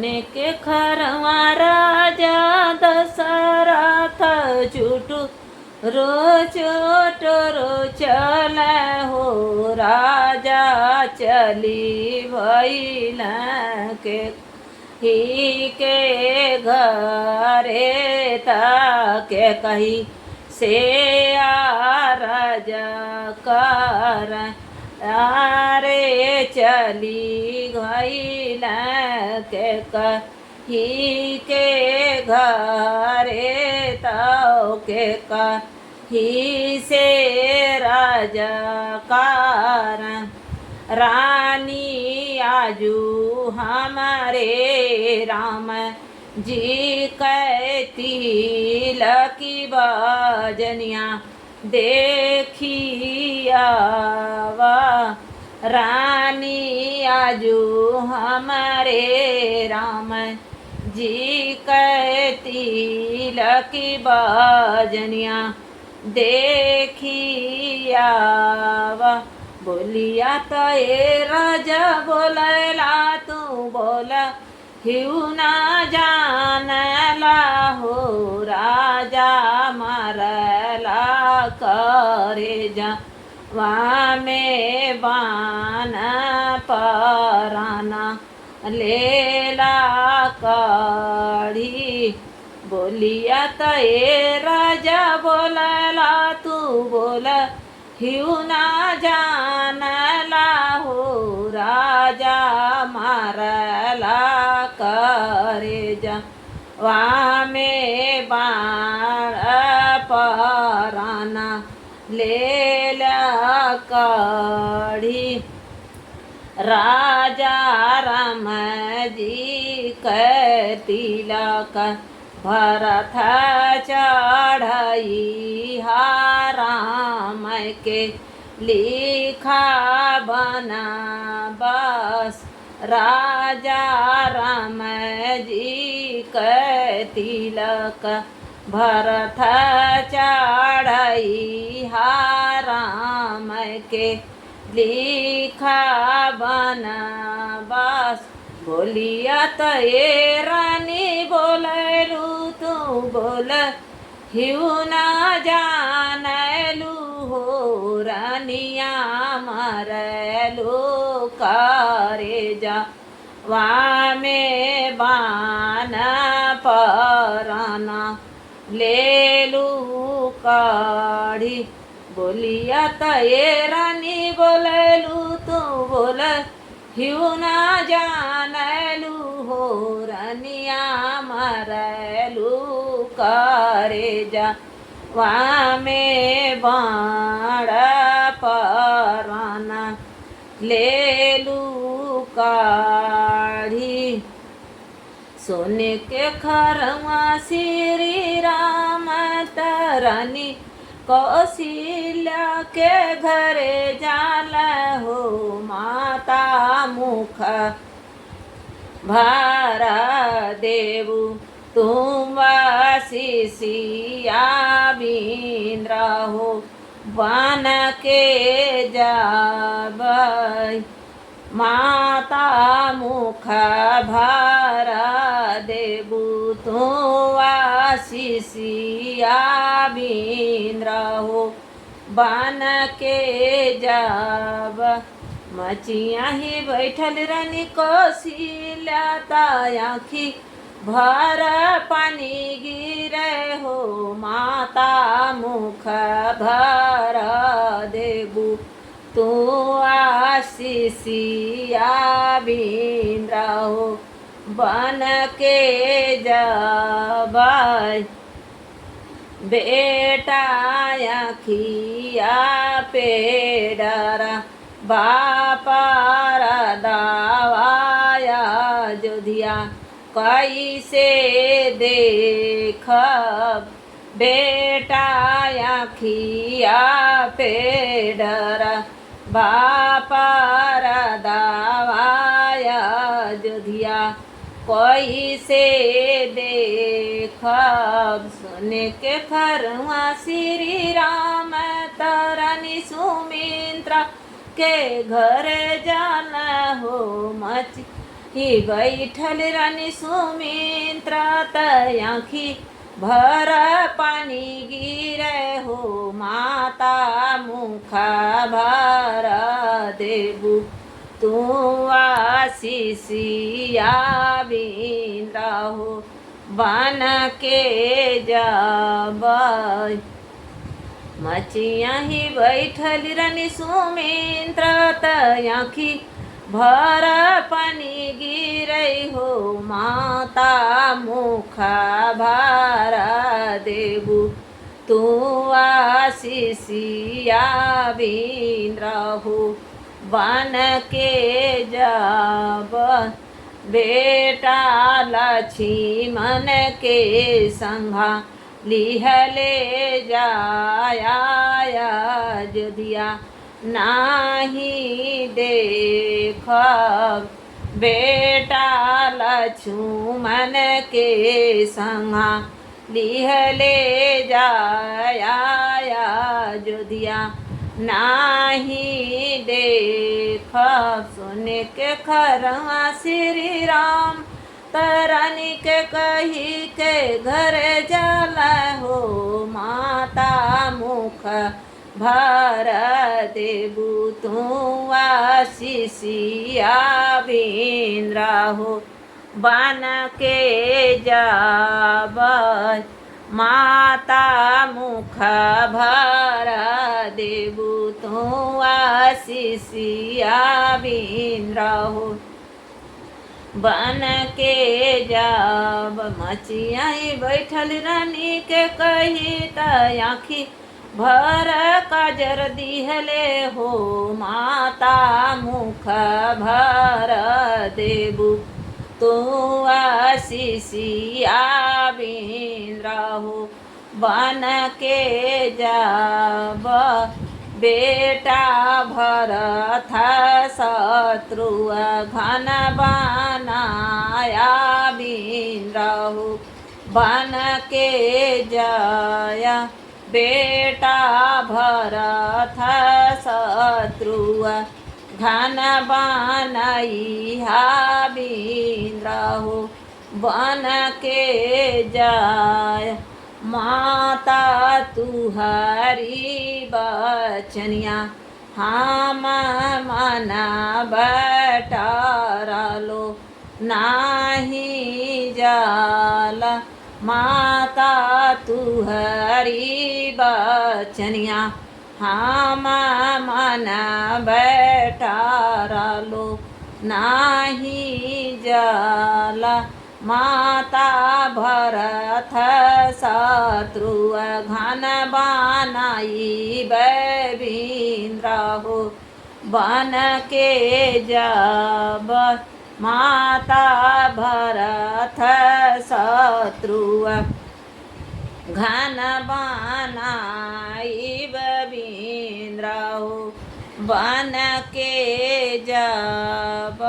सोने के खरवा राजा दशरथ छूटू रोज टोरो चल हो राजा चली भइल के ही के घरे के कही से राजा कर रे चली गईल के कही के घरे तो के कही से राजा कार रानी आजू हमारे राम जी कहती लकी बजनिया देखिया रानी आजू हमारे राम जी कहती लकी बजनिया देखिया बोलिया तो ए राजा बोलला तू बोल हिउ ना जानला हो राजा मारला करे जा में बान पराना लेला कड़ी बोलिया तो ए राजा बोलला तू बोल हिउ ना जानला हो राजा मारला करे जा में बाण पराना लेला कड़ी राजा राम जी तिलक भरत चढ़ई राम के लिखा बना बस राजा राम जी तिलक भरत चढ़ई राम के लिखा बना बस बोलिया तो ए रानी बोललू तू बोल हिउ ना जानलू हो रानिया मरलू करे जा में बान पराना लेलू काढ़ी बोलिया तो ए रानी बोललू तू बोल हिउ ना जानलू हो रानिया मरलू करे जा में बाण पराना लेलू काढ़ी सोने के खरवा श्री राम तरनी कौशल्या के घरे जाल हो माता मुख भारा देवु तुम शिशिया बिंद्र हो बन के जाबई माता मुख भारा देबू तुम शिशिया बिंद्र हो बन के जाब मचिया ही बैठल रानी कौशल्या आँखी भर पानी गिरे हो माता मुख भर देबू तू शिशिया बिंद्र हो बन के जबाई बेटा आँखिया पे डरा बापारा दावाया जोधिया कैसे देखब बेटा आँखिया पे डरा बापारा दावाया जोधिया कैसे देखब सुने के खरवा श्री राम तरनी सुमित्रा के घर जाना हो ही बैठल रानी सुमित्रा तयांखी भर पानी गिरे हो माता मुखा भर देबू तू आशीषिया बिंद्रा हो बन के जब मचिया ही बैठल रानी सुमित्रा तयांखी भर पानी गिरई हो माता मुखा भार देबू तू आशीषिया बिंद्रा हो बन के जब बेटा लक्ष्मण के संघा लिहले जाया अयोध्या नाही देख बेटा लक्ष्मण के संगा लिहले जाया अयोध्या नाही देख सुने के खरवा श्री राम तरानी के कही के घर जाला हो माता मुख भर देबू तू आशीषिया बिंद्रा हो बन के जब माता मुख भर देबू तू आशीषिया बिंद्रा हो बन के जब मचिया बैठल रानी के कही तयांखी भर काजर दिहले हो माता मुख भर देबू तू आशीषिया बिंद्रा हो बन के जब बेटा भरत शत्रुआ घन बनाया बिंद्रा हो बन के जया बेटा भरत शत्रुआ घन बनैहा बिंद्रा हो बन के जाय माता तुहरी बचनिया हम मन बटारलो नाही जाला माता तुहरी बचनिया हम मन बैठारलो नाही जाला माता भरत शत्रुआ घन बनाई बिंद्रा हो बन के जब माता भरत शत्रुआ घन बनाई बिंद्रा हो बन के जब